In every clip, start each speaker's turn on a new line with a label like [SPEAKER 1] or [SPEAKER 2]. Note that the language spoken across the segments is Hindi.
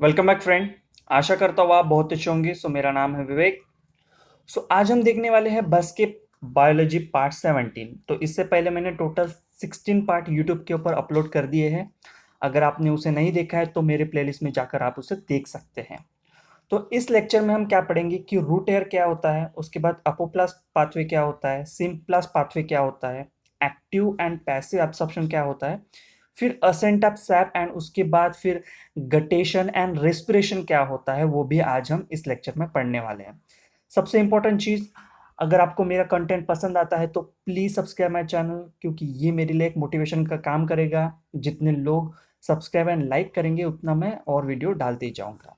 [SPEAKER 1] Welcome back friend. आशा करता हूँ आप बहुत अच्छे होंगे। मेरा नाम है विवेक। आज हम देखने वाले हैं बस के बायोलॉजी पार्ट 17। तो इससे पहले मैंने टोटल 16 पार्ट यूट्यूब के ऊपर अपलोड कर दिए हैं। अगर आपने उसे नहीं देखा है तो मेरे प्लेलिस्ट में जाकर आप उसे देख सकते हैं। तो इस लेक्चर में हम क्या पढ़ेंगे कि रूट एयर क्या होता है, उसके बाद अपोप्लास्ट पाथवे क्या होता है, सिम्प्लास्ट पाथवे क्या होता है, एक्टिव एंड पैसिव एब्सॉर्प्शन क्या होता है, फिर असेंट ऑफ सैप एंड उसके बाद फिर गटेशन एंड रेस्पिरेशन क्या होता है, वो भी आज हम इस लेक्चर में पढ़ने वाले हैं। सबसे इंपॉर्टेंट चीज, अगर आपको मेरा कंटेंट पसंद आता है तो प्लीज सब्सक्राइब माय चैनल, क्योंकि ये मेरे लिए एक मोटिवेशन का काम करेगा। जितने लोग सब्सक्राइब एंड लाइक करेंगे उतना मैं और वीडियो डालते ही जाऊंगा।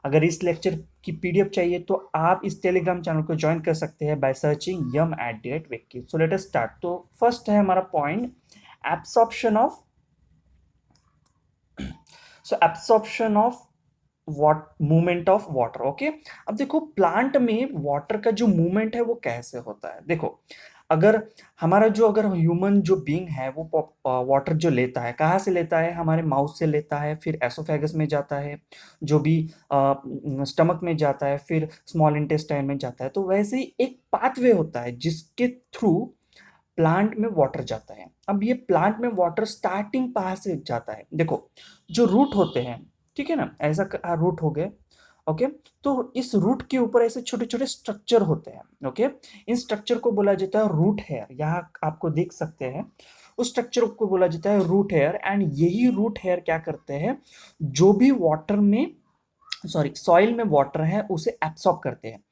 [SPEAKER 1] अगर इस लेक्चर की पीडीएफ चाहिए तो आप इस टेलीग्राम चैनल को ज्वाइन कर सकते हैं बाय सर्चिंग yum@विक्की। So let us start. तो फर्स्ट है हमारा point, absorption of absorption of what movement of water. Okay, अब देखो प्लांट में वाटर का जो मूवमेंट है वो कैसे होता है। देखो, अगर अगर ह्यूमन जो बीइंग है वो वाटर जो लेता है, कहाँ से लेता है, हमारे माउथ से लेता है, फिर एसोफेगस में जाता है, जो भी स्टमक में जाता है, फिर स्मॉल इंटेस्टाइन में जाता है। तो वैसे ही एक पाथवे होता है जिसके थ्रू प्लांट में वाटर जाता है। अब ये प्लांट में वाटर स्टार्टिंग कहाँ से जाता है, देखो जो रूट होते हैं, ठीक है ना, ऐसा रूट हो गए। ओके, तो इस रूट के ऊपर ऐसे छोटे छोटे स्ट्रक्चर होते हैं। ओके, इन स्ट्रक्चर को बोला जाता है रूट हेयर। यहाँ आपको देख सकते हैं, उस स्ट्रक्चर को बोला जाता है रूट हेयर। एंड यही रूट हेयर क्या करते हैं, जो भी वाटर में सॉइल में वाटर है उसे एब्सॉर्ब करते हैं।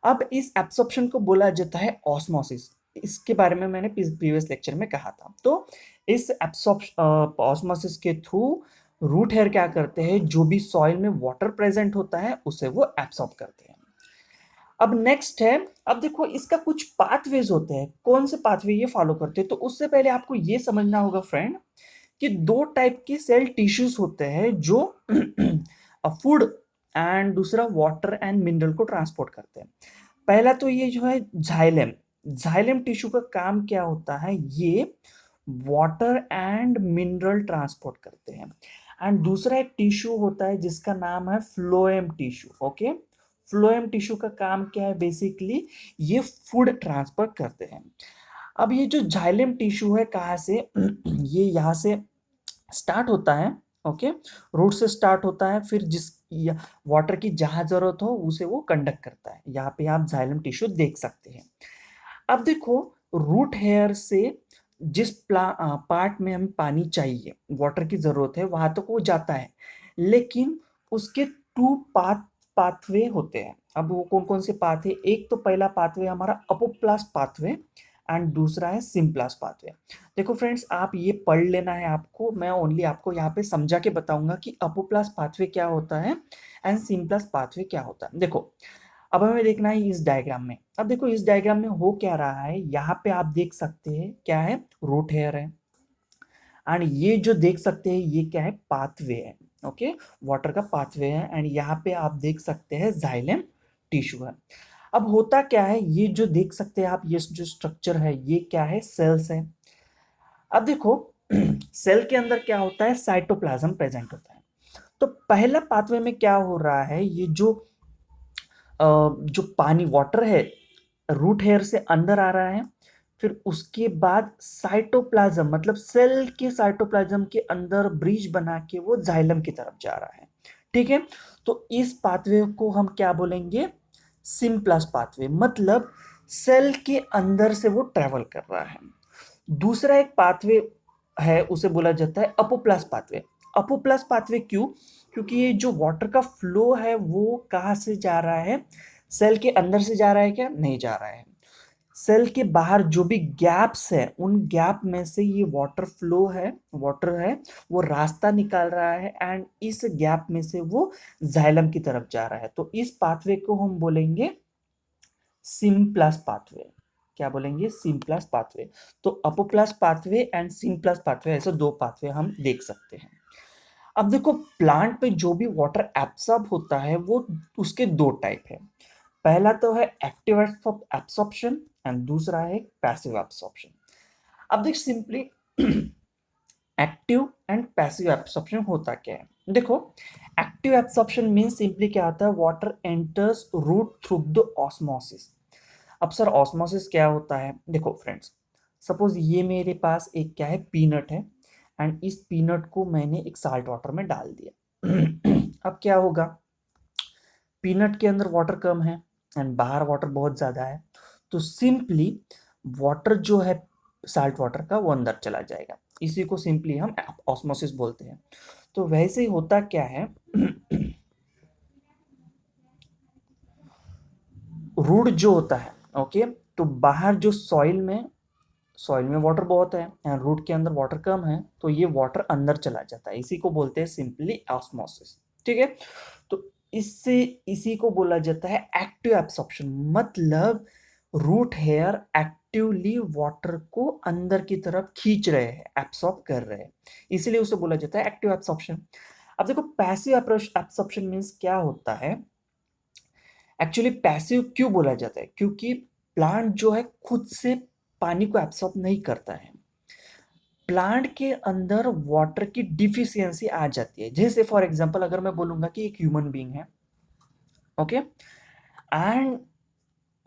[SPEAKER 1] अब इस एब्सॉर्प्शन को बोला जाता है ऑस्मोसिस। इसके बारे में मैंने प्रीवियस लेक्चर में कहा था। तो इस ऑस्मोसिस के थ्रू रूट हेयर क्या करते हैं, जो भी सॉइल में वाटर प्रेजेंट होता है उसे वो एब्सॉर्ब करते हैं। अब नेक्स्ट है, अब देखो इसका कुछ पाथवेज होते हैं। कौन से पाथवे ये फॉलो करते हैं, तो उससे पहले आपको ये समझना होगा फ्रेंड कि दो टाइप के सेल टिश्यूज होते हैं जो फूड एंड दूसरा वाटर एंड मिनरल को ट्रांसपोर्ट करते हैं। पहला तो ये जो है जाइलम, जाइलम टिश्यू का काम क्या होता है, ये वाटर एंड मिनरल ट्रांसपोर्ट करते हैं। एंड दूसरा एक टिश्यू होता है जिसका नाम है phloem tissue. Okay, phloem tissue का काम क्या है, बेसिकली ये फूड ट्रांसफर करते हैं। अब ये जो जाइलम टिश्यू है कहाँ से ये यहाँ से स्टार्ट होता है। ओके, रूट से स्टार्ट होता है, फिर जिस वाटर की जहां जरूरत हो उसे वो कंडक्ट करता है। यहाँ पे आप जाइलम टिश्यू देख सकते हैं। अब देखो, रूट हेयर से जिस पार्ट में हमें पानी चाहिए, वाटर की जरूरत है, वहां तक वो जाता है। लेकिन उसके टू पाथवे होते हैं। अब वो कौन कौन से पाथ है, एक तो पहला पाथवे हमारा अपोप्लास्ट पाथवे एंड दूसरा है सिम्प्लास्ट पाथवे। देखो फ्रेंड्स, आप ये पढ़ लेना है आपको, मैं ओनली आपको यहाँ पे समझा के बताऊंगा कि अपोप्लास्ट पाथवे क्या होता है एंड सिम्प्लास्ट पाथवे क्या होता है। देखो, अब हमें देखना है इस डायग्राम में। अब देखो इस डायग्राम में हो क्या रहा है, यहाँ पे आप देख सकते हैं क्या है, रूट हेयर है। एंड ये जो देख सकते हैं ये क्या है, पाथवे है। ओके, वाटर का पाथवे है। एंड यहाँ पे आप देख सकते हैं जाइलम टिश्यू है। अब होता क्या है, ये जो देख सकते हैं आप, ये जो स्ट्रक्चर है ये क्या है, सेल्स है। अब देखो सेल के अंदर क्या होता है, साइटोप्लाज्म प्रेजेंट होता है। तो पहला पाथवे में क्या हो रहा है, ये जो पानी वाटर है रूट हेयर से अंदर आ रहा है। फिर उसके बाद साइटोप्लाज्म मतलब सेल के साइटोप्लाज्म के अंदर ब्रिज बना के वो जाइलम की तरफ जा रहा है। ठीक है, तो इस पाथवे को हम क्या बोलेंगे, सिम्प्लस पाथवे, मतलब सेल के अंदर से वो ट्रेवल कर रहा है। दूसरा एक पाथवे है उसे बोला जाता है अपोप्लास पाथवे। अपोप्लास पाथवे क्यों, क्योंकि ये जो वाटर का फ्लो है वो कहाँ से जा रहा है, सेल के अंदर से जा रहा है क्या, नहीं जा रहा है। सेल के बाहर जो भी गैप्स है उन गैप में से ये वाटर फ्लो है, वाटर है वो रास्ता निकाल रहा है। एंड इस गैप में से वो जाइलम की तरफ जा रहा है। तो इस पाथवे को हम बोलेंगे सिम्प्लस पाथवे। क्या बोलेंगे, सिम्प्लस पाथवे। तो अपोप्लस पाथवे एंड सिम्प्लस पाथवे, ऐसे दो पाथवे हम देख सकते हैं। अब देखो, प्लांट पे जो भी वाटर एब्सॉर्ब होता है वो उसके दो टाइप है। पहला तो है एक्टिव एब्सॉर्प्शन एंड दूसरा है पैसिव एब्सॉर्प्शन। अब देख simply active and passive absorption होता क्या है? देखो, एक्टिव एब्सॉर्प्शन मीन्स सिंपली क्या होता है, water enters root through the osmosis. अब सर ऑस्मोसिस क्या होता है? देखो फ्रेंड्स, सपोज ये मेरे पास एक क्या है, पीनट है, एंड इस पीनट को मैंने एक साल्ट वाटर में डाल दिया। अब क्या होगा, पीनट के अंदर वाटर कम है एंड बाहर वाटर बहुत ज़्यादा है, तो सिंपली वाटर जो है साल्ट वाटर का वो अंदर चला जाएगा। इसी को सिंपली हम ऑस्मोसिस बोलते हैं। तो वैसे ही होता क्या है, रूट जो होता है, ओके, तो बाहर जो सॉइल में वाटर बहुत है एंड रूट के अंदर वाटर कम है, तो ये वाटर अंदर चला जाता है, इसी को बोलते हैं सिंपली ऑस्मोसिस। ठीक है, तो इससे इसी को बोला जाता है एक्टिव एब्सॉर्प्शन, मतलब रूट हेयर एक्टिवली वाटर को अंदर की तरफ खींच रहे हैं, एब्सॉर्ब कर रहे हैं, इसलिए उसे बोला जाता है एक्टिव एब्सॉर्प्शन। अब देखो पैसिव एब्सॉर्प्शन मीन्स क्या होता है, एक्चुअली पैसिव क्यों बोला जाता है, क्योंकि प्लांट जो है खुद से पानी को एब्सॉर्ब नहीं करता है, प्लांट के अंदर वाटर की डिफिशियंसी आ जाती है। जैसे फॉर एग्जांपल अगर मैं बोलूंगा कि एक ह्यूमन बीइंग है, ओके, एंड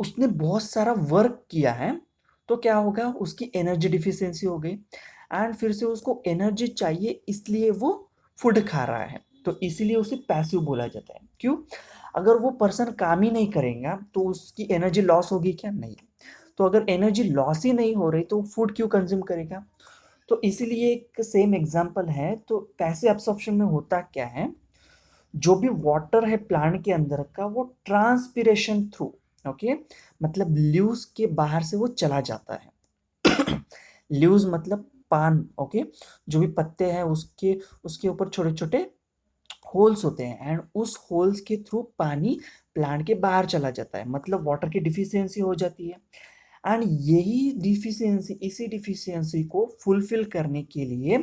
[SPEAKER 1] उसने बहुत सारा वर्क किया है, तो क्या होगा, उसकी एनर्जी डिफिशियंसी हो गई एंड फिर से उसको एनर्जी चाहिए, इसलिए वो फूड खा रहा है, तो इसीलिए उसे पैसिव बोला जाता है। क्यों? अगर वो पर्सन काम ही नहीं करेगा तो उसकी एनर्जी लॉस होगी क्या? नहीं। तो अगर एनर्जी लॉस ही नहीं हो रही तो फूड क्यों कंज्यूम करेगा? तो इसीलिए एक सेम एग्जांपल है। तो पैसिव एब्सॉर्प्शन में होता क्या है, जो भी वाटर है प्लांट के अंदर का वो ट्रांसपिरेशन थ्रू, ओके, मतलब ल्यूज के बाहर से वो चला जाता है। ल्यूज मतलब पान, ओके, जो भी पत्ते हैं उसके उसके ऊपर छोटे छोटे होल्स होते हैं एंड उस होल्स के थ्रू पानी प्लांट के बाहर चला जाता है, मतलब वाटर की डिफिशियंसी हो जाती है। एंड यही डिफिशियंसी, इसी डिफिशियंसी को फुलफिल करने के लिए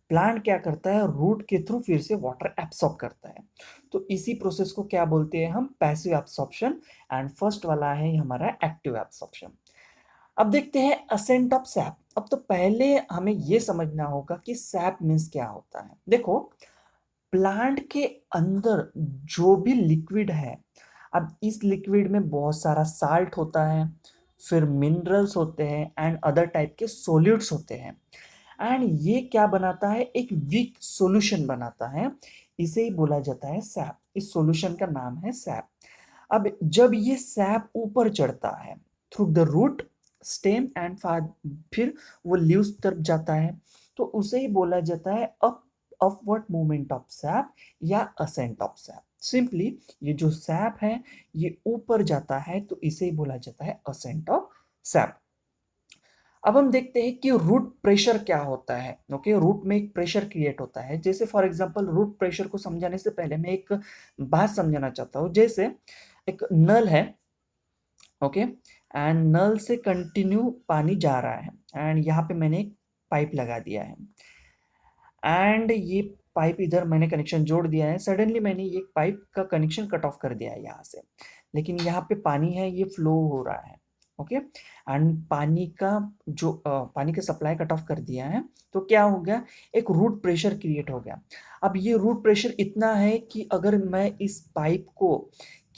[SPEAKER 1] प्लांट क्या करता है, रूट के थ्रू फिर से वाटर एब्सॉर्ब करता है। तो इसी प्रोसेस को क्या बोलते हैं हम, पैसिव एब्सॉर्प्शन। एंड फर्स्ट वाला है हमारा एक्टिव एब्सॉर्प्शन। अब देखते हैं असेंट ऑफ सैप। अब तो पहले हमें यह समझना होगा कि सैप मीन्स क्या होता है। देखो, प्लांट के अंदर जो भी लिक्विड है, अब इस लिक्विड में बहुत सारा साल्ट होता है, फिर मिनरल्स होते हैं एंड अदर टाइप के सॉल्यूट्स होते हैं, एंड ये क्या बनाता है, एक वीक सॉल्यूशन बनाता है, इसे ही बोला जाता है सैप। इस सॉल्यूशन का नाम है सैप। अब जब ये सैप ऊपर चढ़ता है through the root, stem and फिर वो लीव्स तरफ जाता है, तो उसे ही बोला जाता है अपवर्ड मूवमेंट ऑफ सैप या असेंट ऑफ सैप। सिंपली ये जो सैप है ये ऊपर जाता है, तो इसे ही बोला जाता है असेंट ऑफ सैप। अब हम देखते हैं कि रूट प्रेशर क्या होता है। ओके, रूट में एक प्रेशर क्रिएट होता है। जैसे फॉर एग्जांपल रूट प्रेशर को समझाने से पहले मैं एक बात समझाना चाहता हूँ। जैसे एक नल है, ओके, एंड नल से कंटिन्यू पानी जा रहा है एंड यहाँ पे मैंने एक पाइप लगा दिया है एंड ये पाइप इधर मैंने कनेक्शन जोड़ दिया है। सडनली मैंने ये पाइप का कनेक्शन कट ऑफ कर दिया है यहाँ से, लेकिन यहाँ पे पानी है, ये फ्लो हो रहा है, ओके, एंड पानी का सप्लाई कट ऑफ कर दिया है, तो क्या हो गया, एक रूट प्रेशर क्रिएट हो गया। अब ये रूट प्रेशर इतना है कि अगर मैं इस पाइप को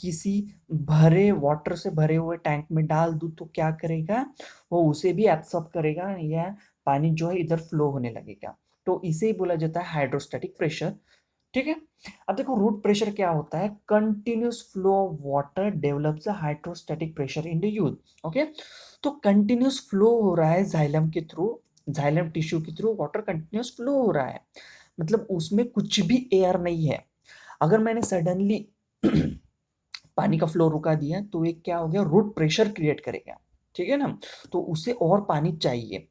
[SPEAKER 1] किसी भरे वाटर से भरे हुए टैंक में डाल दूं तो क्या करेगा, वो उसे भी एब्सॉर्ब करेगा या पानी जो है इधर फ्लो होने लगेगा। तो इसे ही बोला जाता है हाइड्रोस्टैटिक प्रेशर। ठीक है, अब देखो रूट प्रेशर क्या होता है, continuous flow of water develops a hydrostatic pressure in the youth. Okay, तो कंटिन्यूस फ्लो हो रहा है जाइलम के थ्रू, जाइलम टिश्यू के थ्रू वाटर कंटिन्यूस फ्लो हो रहा है, मतलब उसमें कुछ भी एयर नहीं है। अगर मैंने सडनली पानी का फ्लो रुका दिया तो ये क्या हो गया, रूट प्रेशर क्रिएट करेगा। ठीक है ना, तो उसे और पानी चाहिए।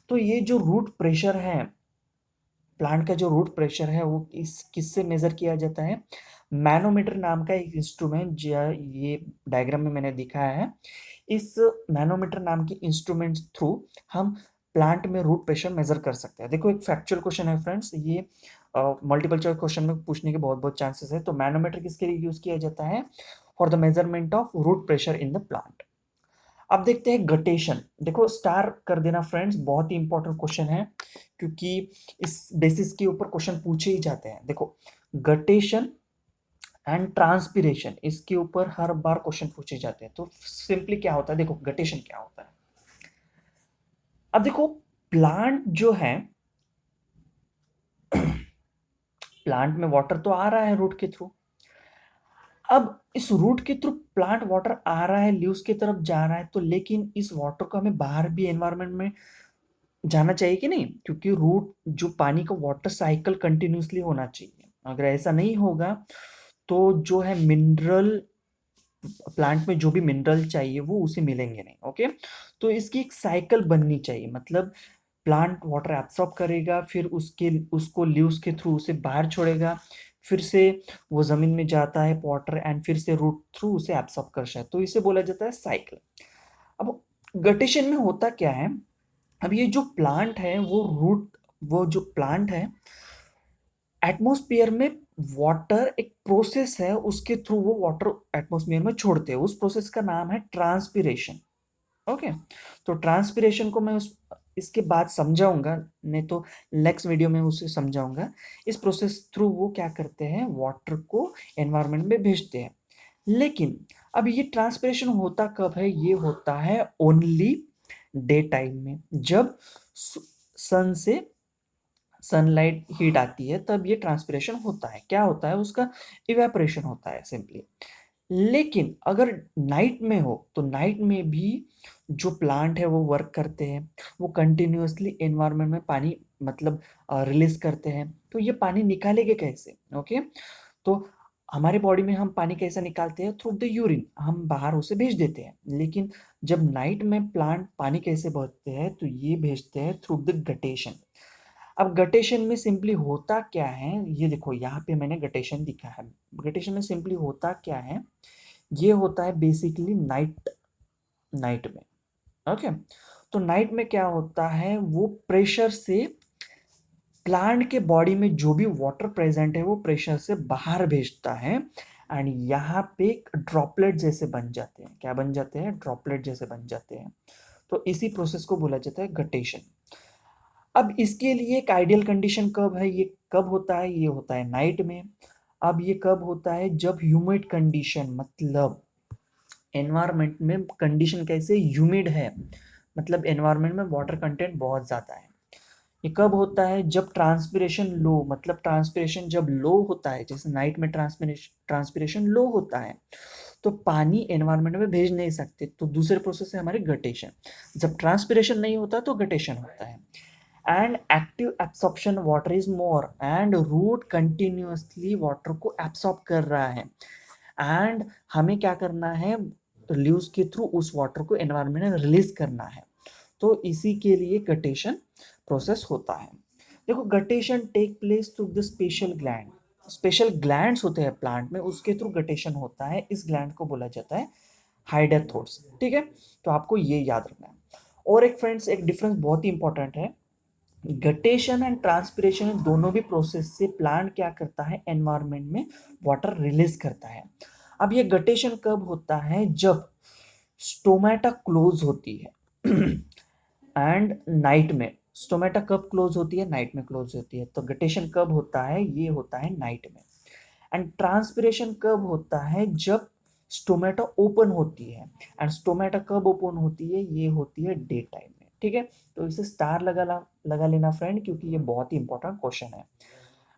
[SPEAKER 1] तो ये जो रूट प्रेशर है, प्लांट का जो रूट प्रेशर है वो किससे मेजर किया जाता है, मैनोमीटर नाम का एक इंस्ट्रूमेंट, जो ये डायग्राम में मैंने दिखाया है, इस मैनोमीटर नाम की इंस्ट्रूमेंट थ्रू हम प्लांट में रूट प्रेशर मेजर कर सकते हैं। देखो एक फैक्चुअल क्वेश्चन है फ्रेंड्स, ये मल्टीपल चॉइस क्वेश्चन में पूछने के बहुत बहुत चांसेस है। तो मैनोमीटर किसके लिए यूज किया जाता है, for the measurement of root pressure in the plant. अब देखते हैं गटेशन। देखो स्टार कर देना फ्रेंड्स, बहुत ही इंपॉर्टेंट क्वेश्चन है क्योंकि इस बेसिस के ऊपर क्वेश्चन पूछे ही जाते हैं। देखो गटेशन एंड ट्रांसपिरेशन, इसके ऊपर हर बार क्वेश्चन पूछे जाते हैं। तो सिंपली क्या होता है, देखो गटेशन क्या होता है। अब देखो प्लांट जो है, प्लांट में वाटर तो आ रहा है रूट के थ्रू। अब इस रूट के थ्रू प्लांट वाटर आ रहा है, लीव्स की तरफ जा रहा है, तो लेकिन इस वाटर को हमें बाहर भी एनवायरनमेंट में जाना चाहिए कि नहीं, क्योंकि रूट जो पानी का वाटर साइकिल कंटिन्यूसली होना चाहिए। अगर ऐसा नहीं होगा तो जो है मिनरल, प्लांट में जो भी मिनरल चाहिए वो उसे मिलेंगे नहीं। ओके, तो इसकी एक साइकिल बननी चाहिए, मतलब प्लांट वाटर एब्सॉर्ब करेगा, फिर उसको लीव्स के थ्रू उसे बाहर छोड़ेगा, फिर से वो जमीन में जाता है वाटर एंड फिर से रूट थ्रू उसे एब्सॉर्ब करता है, तो इसे बोला जाता है साइकिल। अब गटेशन में होता क्या है, अब ये जो प्लांट है वो रूट, वो जो प्लांट है एटमॉस्फेयर में वाटर एक प्रोसेस है, उसके थ्रू वो वाटर एटमॉस्फेयर में छोड़ते हैं, उस प्रोसेस का नाम है ट्रांसपिरेशन। ओके, तो ट्रांसपिरेशन को मैं उस इसके बाद समझाऊंगा, नहीं तो नेक्स्ट वीडियो में उसे समझाऊंगा। इस प्रोसेस थ्रू वो क्या करते हैं, वाटर को एनवायरनमेंट में भेजते हैं। लेकिन अब ये ट्रांसपिरेशन होता कब है, ये होता है ओनली डे टाइम में, जब सन से सनलाइट हीट आती है तब ये ट्रांसपिरेशन होता है। क्या होता है, उसका इवेपोरेशन होता है सिंपली। लेकिन अगर नाइट में हो तो नाइट में भी जो प्लांट है वो वर्क करते हैं, वो कंटिन्यूअसली एनवायरनमेंट में पानी मतलब रिलीज करते हैं। तो ये पानी निकालेंगे कैसे, ओके, तो हमारे बॉडी में हम पानी कैसे निकालते हैं, थ्रू द यूरिन, हम बाहर उसे भेज देते हैं। लेकिन जब नाइट में प्लांट पानी कैसे भरते हैं, तो ये भेजते हैं थ्रू द गटेशन। अब गटेशन में सिंपली होता क्या है, ये देखो यहाँ पे मैंने गटेशन दिखा है। गटेशन में सिंपली होता क्या है, ये होता है बेसिकली नाइट, नाइट में। ओके, तो नाइट में क्या होता है, वो प्रेशर से प्लांट के बॉडी में जो भी वाटर प्रेजेंट है वो प्रेशर से बाहर भेजता है, एंड यहाँ पे ड्रॉपलेट जैसे बन जाते हैं। क्या बन जाते हैं, ड्रॉपलेट जैसे बन जाते हैं। तो इसी प्रोसेस को बोला जाता है गटेशन। अब इसके लिए एक आइडियल कंडीशन कब है, ये कब होता है, ये होता है नाइट में। अब ये कब होता है, जब ह्यूमिड कंडीशन, मतलब एनवायरनमेंट में कंडीशन कैसे, ह्यूमिड है, मतलब एनवायरनमेंट में वाटर कंटेंट बहुत ज़्यादा है। ये कब होता है, जब ट्रांसपिरेशन लो, मतलब ट्रांसपिरेशन जब लो होता है, जैसे नाइट में ट्रांसपिरेशन लो होता है तो पानी एनवायरनमेंट में भेज नहीं सकते, तो दूसरे प्रोसेस है हमारे गटेशन। जब ट्रांसपिरेशन नहीं होता तो गटेशन होता है। And active absorption water is more, and root continuously water को एब्सॉर्ब कर रहा है, एंड हमें क्या करना है, लीव्स के थ्रू उस वाटर को एनवायरनमेंट में रिलीज करना है। तो इसी के लिए गटेशन प्रोसेस होता है। देखो guttation take place through the special gland, special glands होते हैं प्लांट में, उसके थ्रू गटेशन होता है। इस ग्लैंड को बोला जाता है हाइडेथोड्स। ठीक है, तो आपको ये याद रखना है। और एक फ्रेंड्स, एक डिफरेंस बहुत ही इंपॉर्टेंट है, गटेशन एंड ट्रांसपिरेशन दोनों भी प्रोसेस से प्लांट क्या करता है, एनवायरनमेंट में वाटर रिलीज करता है। अब ये गटेशन कब होता है, जब स्टोमेटा क्लोज होती है एंड नाइट में, स्टोमेटा कब क्लोज होती है, नाइट में क्लोज होती है। तो गटेशन कब होता है, ये होता है नाइट में। एंड ट्रांसपिरेशन कब होता है, जब स्टोमेटा ओपन होती है। एंड स्टोमेटा कब ओपन होती है, ये होती है डे टाइम में। ठीक है, तो इसे स्टार लगा लेना फ्रेंड, क्योंकि ये बहुत ही इंपॉर्टेंट क्वेश्चन है।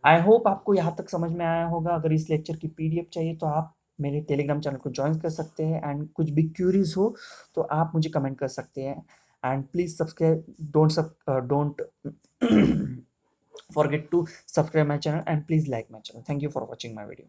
[SPEAKER 1] आई होप आपको यहाँ तक समझ में आया होगा। अगर इस लेक्चर की पीडीएफ चाहिए तो आप मेरे टेलीग्राम चैनल को ज्वाइन कर सकते हैं, एंड कुछ भी क्यूरीज हो तो आप मुझे कमेंट कर सकते हैं। And please subscribe, don't forget to subscribe my channel, and please like my channel. Thank you for watching my video.